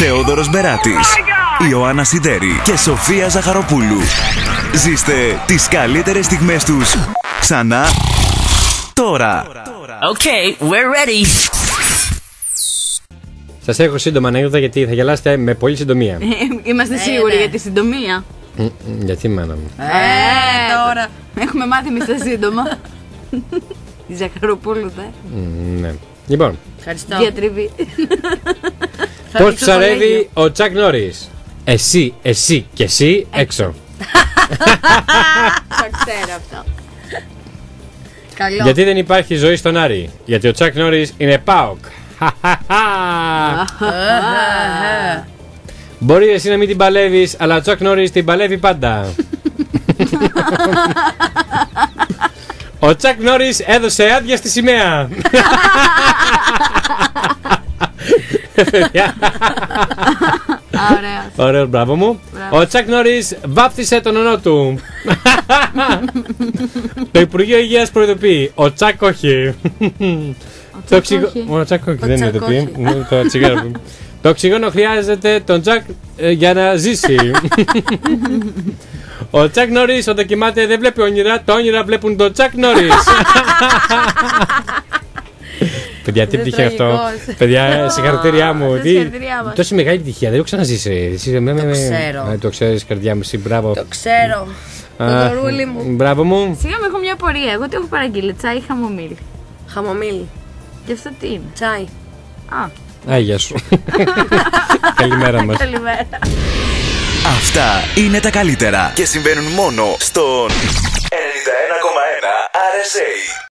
Θεόδωρος Μπεράτης, Ιωάννα Σιδέρη και Σοφία Ζαχαροπούλου. Ζήστε τις καλύτερες στιγμές τους ξανά τώρα. Okay, we're ready. Σας έχω σύντομα ανέκδοτα γιατί θα γελάσετε με πολύ συντομία. Είμαστε σίγουροι για τη συντομία. Γιατί μάνα μου. Τώρα. Έχουμε μάθει εμείς τα σύντομα. Η Ζαχαροπούλου, Ναι. Λοιπόν, ευχαριστώ. Διατριβή. πώς ψαρεύει ο Τσακ Νόρις? Εσύ και εσύ έξω. Το ξέρω αυτό. Καλό. Γιατί δεν υπάρχει ζωή στον Άρη? Γιατί ο Τσακ Νόρις είναι ΠΑΟΚ. Μπορεί εσύ να μην την παλεύεις, αλλά ο Τσακ Νόρις την παλεύει πάντα. Ο Τσακ Νόρις έδωσε άδεια στη σημαία. Ωραίο, μπράβο μου. Ο Τσακ Νόρις βάφτισε τον ονό του. Το Υπουργείο Υγείας προειδοποιεί. Ο Τσακ όχι. Ο Τσακ όχι δεν είναι το πει. Το οξυγόνο χρειάζεται τον Τσακ για να ζήσει. Ο Τσακ Νόρις όταν κοιμάται δεν βλέπει όνειρα. Τα όνειρα βλέπουν τον Τσακ Νόρις. Παιδιά, τι πτυχία αυτό. Παιδιά, συγχαρητήριά μου. Τόση μεγάλη πτυχία, δεν το ξαναζήσει. Το ξέρω. Το ξέρεις, καρδιά μου, μπράβο. Το ξέρω. Το ρούλι μου. Μπράβο μου. Σιγά μου, έχω μια απορία. Εγώ τι έχω παραγγείλει, τσάι ή χαμομήλ? Χαμομήλ. Και αυτό τι είναι? Τσάι. Γεια σου. Καλημέρα μας. Καλημέρα. Αυτά είναι τα καλύτερα και συμβαίνουν μόνο στον 91,1 RSA.